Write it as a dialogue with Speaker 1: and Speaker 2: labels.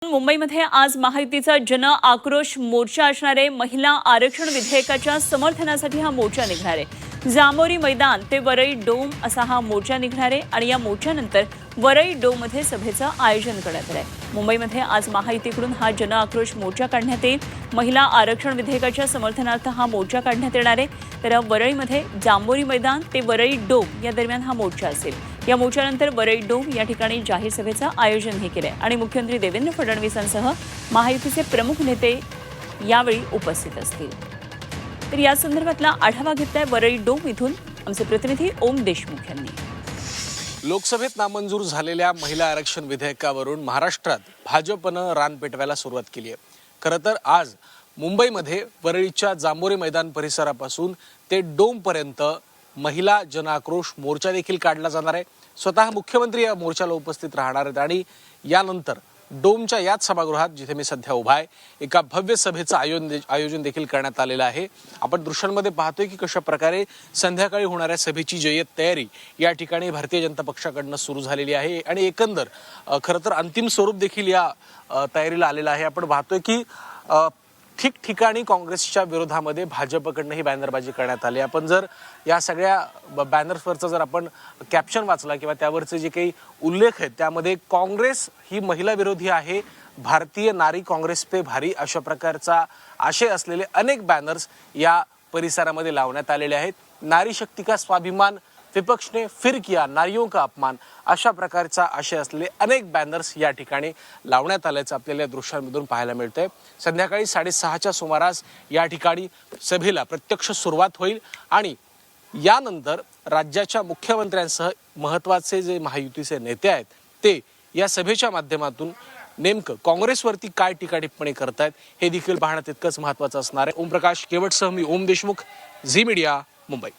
Speaker 1: मुंबईमध्ये आज महायुतीचा जन आक्रोश मोर्चा असणार आहे। महिला आरक्षण विधेयकाच्या समर्थनासाठी हा मोर्चा निघणार आहे। जांभोरी मैदान ते वरळी डोम असा हा मोर्चा निघणार आहे आणि या मोर्चानंतर वरळी डोममध्ये सभेचं आयोजन करण्यात आलं आहे। मुंबईमध्ये आज महायुतीकडून हा जन आक्रोश मोर्चा काढण्यात येईल। महिला आरक्षण विधेयकाच्या समर्थनार्थ हा मोर्चा काढण्यात येणार आहे। तर वरळीमध्ये जांभोरी मैदान ते वरळी डोम या दरम्यान हा मोर्चा असेल। या मोर्चानंतर वरळी डोम या ठिकाणी जाहीर सभेचं आयोजनही केलंय आणि मुख्यमंत्री देवेंद्र फडणवीसांसह महायुतीचे प्रमुख नेते यावेळी उपस्थित असतील। तर या संदर्भातला आढावा घेतलाय वरळी डोम इथून आमचे प्रतिनिधी ओम देशमुख यांनी।
Speaker 2: लोकसभेत नामंजूर झालेल्या महिला आरक्षण विधेयकावरून महाराष्ट्रात भाजपनं रान पेटवायला सुरुवात केली आहे। खरं तर आज मुंबईमध्ये वरळीच्या जांभोरी मैदान परिसरापासून ते डोमपर्यंत महिला जनआक्रोश मोर्चा देखील काढला जाणार आहे। स्वतः मुख्यमंत्री या मोर्चाला उपस्थित राहणार आहेत आणि यानंतर डोमच्या याच सभागृहात जिथे मी सध्या उभा आहे एका भव्य सभेचं आयोजन देखील करण्यात आलेलं आहे। आपण दृश्यांमध्ये पाहतोय की कशा प्रकारे संध्याकाळी होणाऱ्या सभेची जय्यत तयारी या ठिकाणी भारतीय जनता पक्षाकडून सुरू झालेली आहे आणि एकंदर खरं तर अंतिम स्वरूप देखील या तयारीला आलेलं आहे। आपण पाहतोय की ठिकठिकाणी काँग्रेसच्या विरोधामध्ये भाजपकडूनही बॅनरबाजी करण्यात आली। आपण जर या सगळ्या बॅनर्सवरचं जर आपण कॅप्शन वाचला किंवा त्यावरचे जे काही उल्लेख आहेत त्यामध्ये काँग्रेस ही महिला विरोधी आहे, भारतीय नारी काँग्रेस पे भारी अशा प्रकारचा आशय असलेले अनेक बॅनर्स या परिसरामध्ये लावण्यात आलेले आहेत। नारी शक्ती का स्वाभिमान, विपक्ष ने फिर किया नारियों का अपमान अशा प्रकारचा आशय असलेले अनेक बॅनर्स या ठिकाणी लावण्यात आल्याचं आपल्याला दृश्यांमधून पाहायला मिळतंय। संध्याकाळी 6:30च्या सुमारास या ठिकाणी सभेला प्रत्यक्ष सुरुवात होईल आणि यानंतर राज्याच्या मुख्यमंत्र्यांसह महत्त्वाचे जे महायुतीचे नेते आहेत ते या सभेच्या माध्यमातून नेमकं काँग्रेसवरती काय टीका टिप्पणी करतायत हे देखील पाहणं तितकंच महत्त्वाचं असणार आहे। ओमप्रकाश केवटसह मी ओम देशमुख, झी मीडिया, मुंबई।